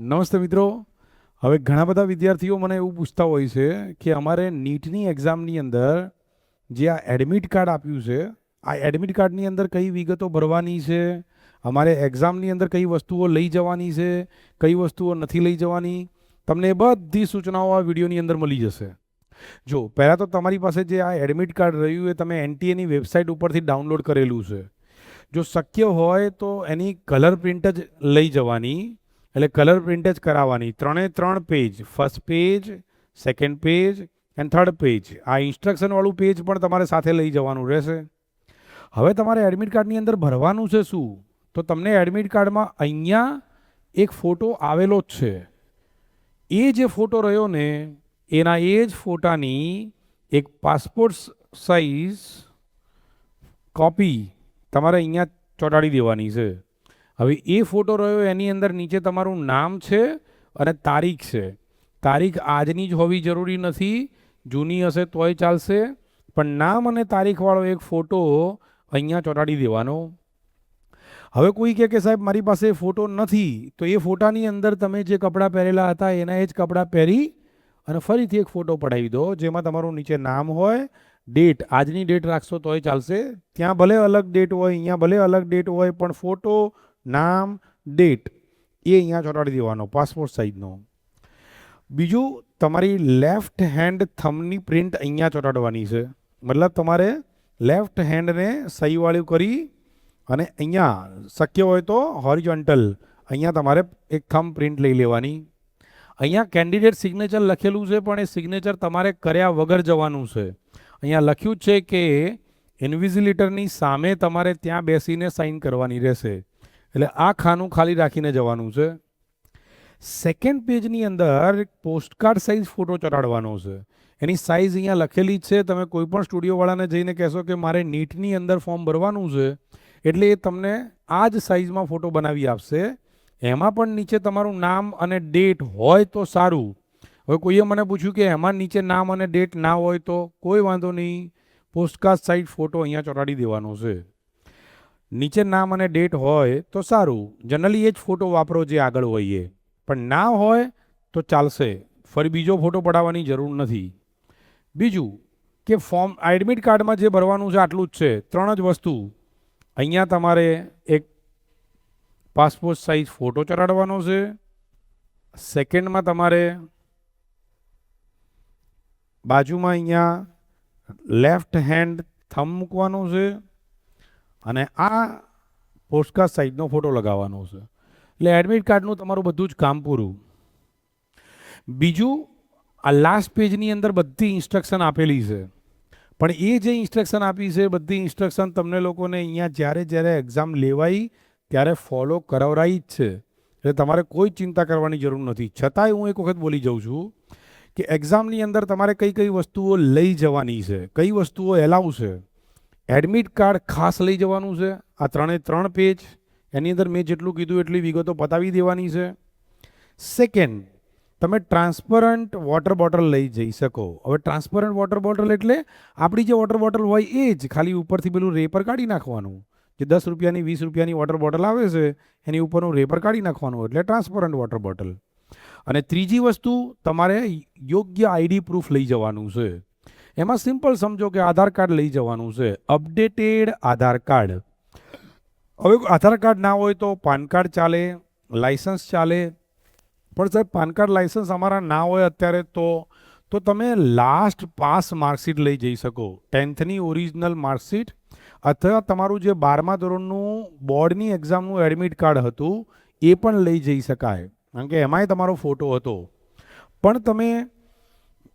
નમસ્તે મિત્રો. હવે ઘણા બધા વિદ્યાર્થીઓ મને એવું પૂછતા હોય છે કે અમારે નીટની એક્ઝામની અંદર જે આ એડમિટ કાર્ડ આપ્યું છે, આ એડમિટ કાર્ડની અંદર કઈ વિગતો ભરવાની છે, અમારે એક્ઝામની અંદર કઈ વસ્તુઓ લઈ જવાની છે, કઈ વસ્તુઓ નથી લઈ જવાની, તમને બધી સૂચનાઓ આ વિડીયોની અંદર મળી જશે. જો પહેલાં તો તમારી પાસે જે આ એડમિટ કાર્ડ રહ્યું એ તમે એનટીએની વેબસાઇટ ઉપરથી ડાઉનલોડ કરેલું છે. જો શક્ય હોય તો એની કલર પ્રિન્ટ જ લઈ જવાની, એટલે કલર પ્રિન્ટ જ કરાવવાની. 3 page, first page, second page and third page. આ ઇન્સ્ટ્રક્શનવાળું પેજ પણ તમારે સાથે લઈ જવાનું રહેશે. હવે તમારે એડમિટ કાર્ડની અંદર ભરવાનું છે શું? તો તમને એડમિટ કાર્ડમાં અહીંયા એક ફોટો આવેલો જ છે. એ જે ફોટો રહ્યો ને એના એ જ ફોટાની એક પાસપોર્ટ સાઇઝ કોપી તમારે અહીંયા ચોંટાડી દેવાની છે. હવે એ ફોટો રહ્યો એની અંદર નીચે તમારું નામ છે અને તારીખ છે. તારીખ આજની જ હોવી જરૂરી નથી, જૂની હશે તોય ચાલશે, પણ નામ અને તારીખવાળો એક ફોટો અહીંયા ચોંટાડી દેવાનો. હવે કોઈ કહે કે સાહેબ મારી પાસે ફોટો નથી, તો એ ફોટાની અંદર તમે જે કપડાં પહેરેલા હતા એના એ જ કપડાં પહેરી અને ફરીથી એક ફોટો પડાવી દો જેમાં તમારું નીચે નામ હોય, ડેટ આજની ડેટ રાખશો તોય ચાલશે. ત્યાં ભલે અલગ ડેટ હોય, અહીંયા ભલે અલગ ડેટ હોય, પણ ફોટો, નામ, ડેટ એ અહીંયા ચોંટાડી દેવાનો પાસપોર્ટ સાઇઝનો. બીજું, તમારી લેફ્ટ હેન્ડ થંબની પ્રિન્ટ અહીંયા ચોંટાડવાની છે. મતલબ તમારે લેફ્ટ હેન્ડને સહીવાળું કરી અને અહીંયા શક્ય હોય તો હોરિઝોન્ટલ અહીંયા તમારે એક થંબ પ્રિન્ટ લઈ લેવાની. અહીંયા કેન્ડિડેટ સિગ્નેચર લખેલું છે, પણ એ સિગ્નેચર તમારે કર્યા વગર જવાનું છે. અહીંયા લખ્યું છે કે ઇન્વિઝિલેટરની સામે તમારે ત્યાં બેસીને સાઇન કરવાની રહેશે. એટલે આ ખાનું ખાલી રાખીને જવાનું છે. સેકન્ડ પેજની અંદર પોસ્ટકાર્ડ સાઇઝ ફોટો ચોંટાડવાનો છે. એની સાઇઝ અહીંયા લખેલી જ છે. તમે કોઈ પણ સ્ટુડિયોવાળાને જઈને કહેશો કે મારે નીટની અંદર ફોર્મ ભરવાનું છે, એટલે એ તમને આ જ સાઇઝમાં ફોટો બનાવી આપશે. એમાં પણ નીચે તમારું નામ અને ડેટ હોય તો સારું. હવે કોઈએ મને પૂછ્યું કે એમાં નીચે નામ અને ડેટ ના હોય તો કોઈ વાંધો નહીં, પોસ્ટકાર્ડ સાઇઝ ફોટો અહીંયા ચોંટાડી દેવાનો છે. નીચે નામ અને ડેટ હોય તો સારું, જનરલી એ જ ફોટો વાપરો જે આગળ હોઈએ, પણ ના હોય તો ચાલશે, ફરી બીજો ફોટો પડાવવાની જરૂર નથી. બીજું કે ફોર્મ એડમિટ કાર્ડમાં જે ભરવાનું છે આટલું જ છે, 3 જ વસ્તુ. અહીંયા તમારે એક પાસપોર્ટ સાઇઝ ફોટો ચોંટાડવાનો છે. સેકન્ડમાં તમારે બાજુમાં અહીંયા લેફ્ટ હેન્ડ થંબ મૂકવાનો છે અને આ પોસ્ટકાર્ડ સાઇઝનો ફોટો લગાવવાનો છે. એટલે એડમિટ કાર્ડનું તમારું બધું જ કામ પૂરું. બીજું, આ લાસ્ટ પેજની અંદર બધી ઇન્સ્ટ્રક્શન આપેલી છે, પણ એ જે ઇન્સ્ટ્રક્શન આપી છે બધી ઇન્સ્ટ્રક્શન તમને લોકોને અહીંયા જ્યારે એક્ઝામ લેવાય ત્યારે ફોલો કરાવરાઈ જ છે. એટલે તમારે કોઈ ચિંતા કરવાની જરૂર નથી. છતાંય હું એક વખત બોલી જાઉં છું કે એક્ઝામની અંદર તમારે કઈ કઈ વસ્તુઓ લઈ જવાની છે, કઈ વસ્તુઓ એલાઉ છે. એડમિટ કાર્ડ ખાસ લઈ જવાનું છે. આ 3 પેજ એની અંદર મેં જેટલું કીધું એટલી વિગતો પતાવી દેવાની છે. સેકન્ડ, તમે ટ્રાન્સપરન્ટ વોટર બોટલ લઈ જઈ શકો. હવે ટ્રાન્સપરન્ટ વોટર બોટલ એટલે આપણી જે વોટર બોટલ હોય એ જ, ખાલી ઉપરથી પેલું રેપર કાઢી નાખવાનું. જે 10 રૂપિયાની 20 રૂપિયાની વોટર બોટલ આવે છે એની ઉપરનું રેપર કાઢી નાખવાનું, એટલે ટ્રાન્સપરન્ટ વોટર બોટલ. અને ત્રીજી વસ્તુ, તમારે યોગ્ય આઈડી પ્રૂફ લઈ જવાનું છે. એમાં સિમ્પલ સમજો કે આધાર કાર્ડ લઈ જવાનું છે, અપડેટેડ આધાર કાર્ડ. હવે આધાર કાર્ડ ના હોય તો પાન કાર્ડ ચાલે, લાયસન્સ ચાલે. પણ સાહેબ પાન કાર્ડ લાયસન્સ અમારા ના હોય અત્યારે તો તમે લાસ્ટ પાસ માર્કશીટ લઈ જઈ શકો. 10thની ઓરિજિનલ માર્કશીટ અથવા તમારું જે 12મા ધોરણનું બોર્ડની એક્ઝામનું એડમિટ કાર્ડ હતું એ પણ લઈ જઈ શકાય, કારણ કે એમાંય તમારો ફોટો હતો. પણ તમે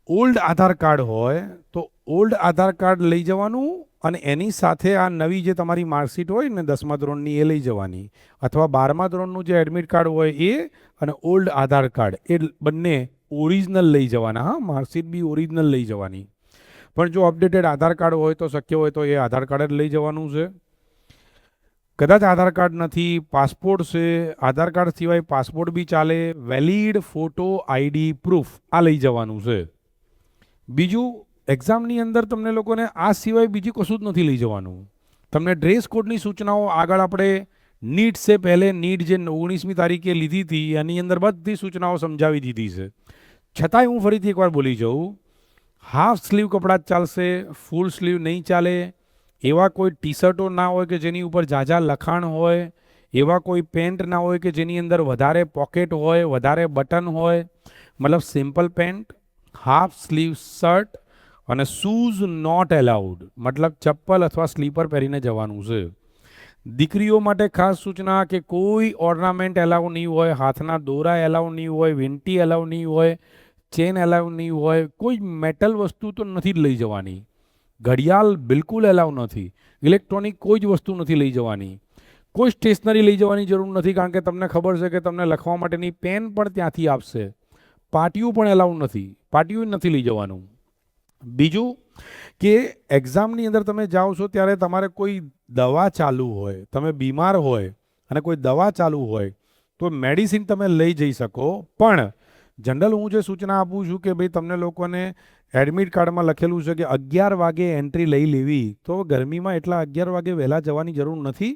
ઓલ્ડ આધાર કાર્ડ હોય તો ઓલ્ડ આધાર કાર્ડ લઈ જવાનું અને એની સાથે આ નવી જે તમારી માર્કશીટ હોય ને 10મા ધોરણની એ લઈ જવાની, અથવા 12મા ધોરણનું જે એડમિટ કાર્ડ હોય એ અને ઓલ્ડ આધાર કાર્ડ એ બંને ઓરિજિનલ લઈ જવાના. હા, માર્કશીટ બી ઓરિજિનલ લઈ જવાની. પણ જો અપડેટેડ આધાર કાર્ડ હોય તો શક્ય હોય તો એ આધાર કાર્ડ જ લઈ જવાનું છે. કદાચ આધાર કાર્ડ નથી, પાસપોર્ટ છે, આધાર કાર્ડ સિવાય પાસપોર્ટ બી ચાલે, વેલિડ ફોટો આઈડી પ્રૂફ આ લઈ જવાનું છે. બીજું, એક્ઝામની અંદર તમને લોકોને આ સિવાય બીજી કશું જ નથી લઈ જવાનું. તમને ડ્રેસ કોડની સૂચનાઓ આગળ આપણે નીટ સે પહેલે નીટ જે 19મી તારીખે લીધી હતી એની અંદર બધી સૂચનાઓ સમજાવી દીધી છે. છતાંય હું ફરીથી એકવાર બોલી જાઉં, હાફ સ્લીવ કપડાં જ ચાલશે, ફૂલ સ્લીવ નહીં ચાલે. એવા કોઈ ટી શર્ટો ના હોય કે જેની ઉપર ઝાઝા લખાણ હોય, એવા કોઈ પેન્ટ ના હોય કે જેની અંદર વધારે પોકેટ હોય, વધારે બટન હોય. મતલબ simple pant, half sleeve shirt અને શૂઝ નોટ એલાઉડ, મતલબ ચપ્પલ અથવા સ્લીપર પહેરીને જવાનું છે. દીકરીઓ માટે ખાસ સૂચના કે કોઈ ઓર્નામેન્ટ એલાઉ નહીં હોય, હાથના દોરા એલાઉ નહીં હોય, વીંટી એલાઉ નહીં હોય, ચેન એલાઉ નહીં હોય, કોઈ મેટલ વસ્તુ તો નથી જ લઈ જવાની. ઘડિયાળ બિલકુલ એલાઉ નથી, ઇલેક્ટ્રોનિક કોઈ જ વસ્તુ નથી લઈ જવાની, કોઈ સ્ટેશનરી લઈ જવાની જરૂર નથી, કારણ કે તમને ખબર છે કે તમને લખવા માટેની પેન પણ ત્યાંથી આપશે. પાટિયું પણ એલાઉ નથી, પાટિયું નથી લઈ જવાનું. બીજું કે એક્ઝામની અંદર તમે જાઓ છો ત્યારે તમારે કોઈ દવા ચાલુ હોય, તમે બીમાર હોય અને કોઈ દવા ચાલુ હોય તો મેડિસિન તમે લઈ જઈ શકો. પણ જનરલ હું જે સૂચના આપું છું કે ભાઈ તમને લોકોને એડમિટ કાર્ડમાં લખેલું છે કે 11 વાગે એન્ટ્રી લઈ લેવી, તો ગરમીમાં એટલા 11 વાગે વહેલા જવાની જરૂર નથી.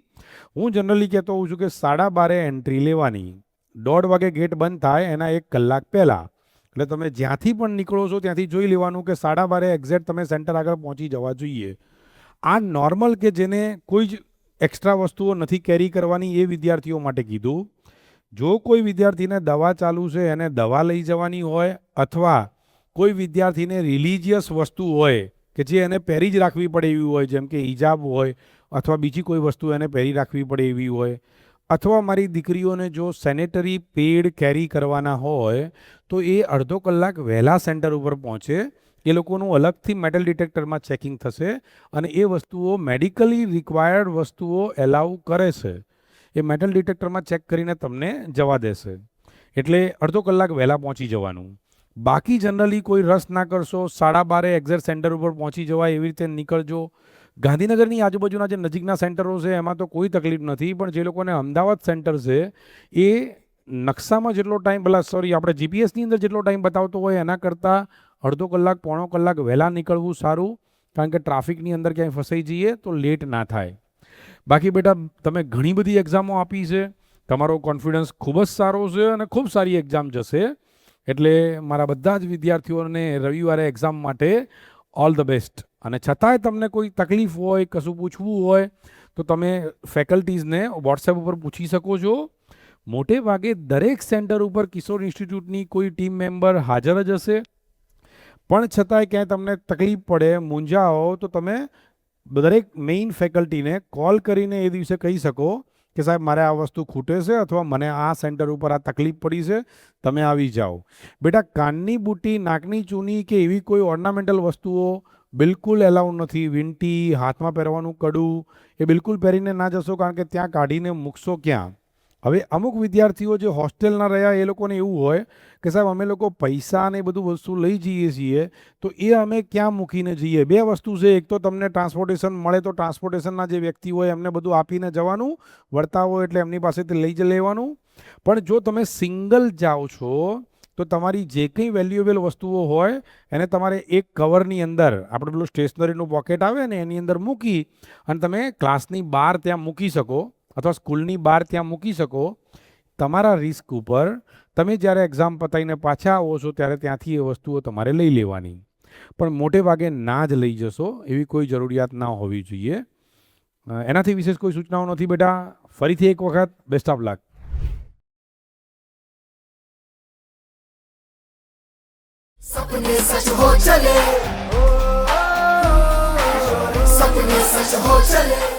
હું જનરલી કહેતો હોઉં છું કે 12:30 એન્ટ્રી લેવાની, 1:30 વાગે ગેટ બંધ થાય એના 1 કલાક પહેલાં. એટલે તમે જ્યાંથી પણ નીકળો છો ત્યાંથી જોઈ લેવાનું કે 12:30 એક્ઝેક્ટ તમે સેન્ટર આગળ પહોંચી જવા જોઈએ. આ નોર્મલ કે જેને કોઈ જ એક્સ્ટ્રા વસ્તુઓ નથી કેરી કરવાની એ વિદ્યાર્થીઓ માટે કીધું. જો કોઈ વિદ્યાર્થીને દવા ચાલુ છે એને દવા લઈ જવાની હોય, અથવા કોઈ વિદ્યાર્થીને રિલિજિયસ વસ્તુ હોય કે જે એને પહેરી જ રાખવી પડે એવી હોય, જેમ કે હિજાબ હોય અથવા બીજી કોઈ વસ્તુ એને પહેરી રાખવી પડે એવી હોય, અથવા મારી દીકરીઓને જો સેનેટરી પેડ કેરી કરવાના હોય તો એ અડધો કલાક વહેલા સેન્ટર ઉપર પહોંચે. એ લોકોનું અલગથી મેટલ ડિટેક્ટરમાં ચેકિંગ થશે અને એ વસ્તુઓ મેડિકલી રિક્વાયર્ડ વસ્તુઓ એલાઉ કરે છે. એ મેટલ ડિટેક્ટરમાં ચેક કરીને તમને જવા દેશે. એટલે અડધો કલાક વહેલા પહોંચી જવાનું. બાકી જનરલી કોઈ રસ ના કરશો, 12:30 એક્ઝેક્ટ સેન્ટર ઉપર પહોંચી જવાય એવી રીતે નીકળજો. ગાંધીનગરની આજુબાજુના જે નજીકના સેન્ટરો છે એમાં તો કોઈ તકલીફ નથી, પણ જે લોકોને અમદાવાદ સેન્ટર છે એ નકશામાં જેટલો ટાઈમ આપણે જીપીએસની અંદર જેટલો ટાઈમ બતાવતો હોય એના કરતાં અડધો કલાક પોણો કલાક વહેલા નીકળવું સારું, કારણ કે ટ્રાફિકની અંદર ક્યાંય ફસાઈ જઈએ તો લેટ ના થાય. બાકી બેટા તમે ઘણી બધી એક્ઝામો આપી છે, તમારો કોન્ફિડન્સ ખૂબ જ સારો છે અને ખૂબ સારી એક્ઝામ જશે. એટલે મારા બધા જ વિદ્યાર્થીઓને રવિવારે એક્ઝામ માટે ઓલ ધ બેસ્ટ. અને છતાંય તમને કોઈ તકલીફ હોય, કશું પૂછવું હોય તો તમે ફેકલ્ટીઝને વોટ્સએપ ઉપર પૂછી શકો છો. મોટે ભાગે દરેક સેન્ટર ઉપર કિશોર ઇન્સ્ટિટ્યૂટની કોઈ ટીમ મેમ્બર હાજર જ હશે. પણ છતાંય ક્યાંય તમને તકલીફ પડે, મૂંઝાઓ, તો તમે દરેક મેઇન ફેકલ્ટીને કોલ કરીને એ દિવસે કહી શકો કે સાહેબ મારે આ વસ્તુ ખૂટે છે અથવા મને આ સેન્ટર ઉપર આ તકલીફ પડી છે, તમે આવી જાઓ. બેટા કાનની બુટ્ટી, નાકની ચૂની કે એવી કોઈ ઓર્નામેન્ટલ વસ્તુઓ બિલકુલ એલાઉ નથી. વીંટી, હાથમાં પહેરવાનું કડું એ બિલકુલ પહેરીને ના જશો, કારણ કે ત્યાં કાઢીને મૂકશો ક્યાં. હવે અમુક વિદ્યાર્થીઓ જે હોસ્ટેલના રહ્યા એ લોકોને એવું હોય કે સાહેબ અમે લોકો પૈસા ને બધું વસ્તુ લઈ જઈએ છીએ તો એ અમે ક્યાં મૂકીને જઈએ. બે વસ્તુ છે, એક તો તમને ટ્રાન્સપોર્ટેશન મળે તો ટ્રાન્સપોર્ટેશનના જે વ્યક્તિ હોય એમને બધું આપીને જવાનું, વળતા હોય એટલે એમની પાસેથી લઈ જ લેવાનું. પણ જો તમે સિંગલ જાઓ છો તો તમારી જે કંઈ વેલ્યુએબલ વસ્તુઓ હોય એને તમારે એક કવરની અંદર, આપણે પેલું સ્ટેશનરીનું પોકેટ આવે ને એની અંદર મૂકી અને તમે ક્લાસની બહાર ત્યાં મૂકી શકો અથવા સ્કૂલની બહાર ત્યાં મૂકી શકો. તમારા રિસ્ક ઉપર તમે જ્યારે એક્ઝામ પતાવીને પાછા આવો છો ત્યારે ત્યાંથી એ વસ્તુઓ તમારે લઈ લેવાની. પણ મોટે ભાગે ના જ લઈ જશો, એવી કોઈ જરૂરિયાત ના હોવી જોઈએ. એનાથી વિશેષ કોઈ સૂચનાઓ નથી બેટા. ફરીથી એક વખત બેસ્ટ ઓફ લક. सपने सच हो चले, सपने सच हो चले.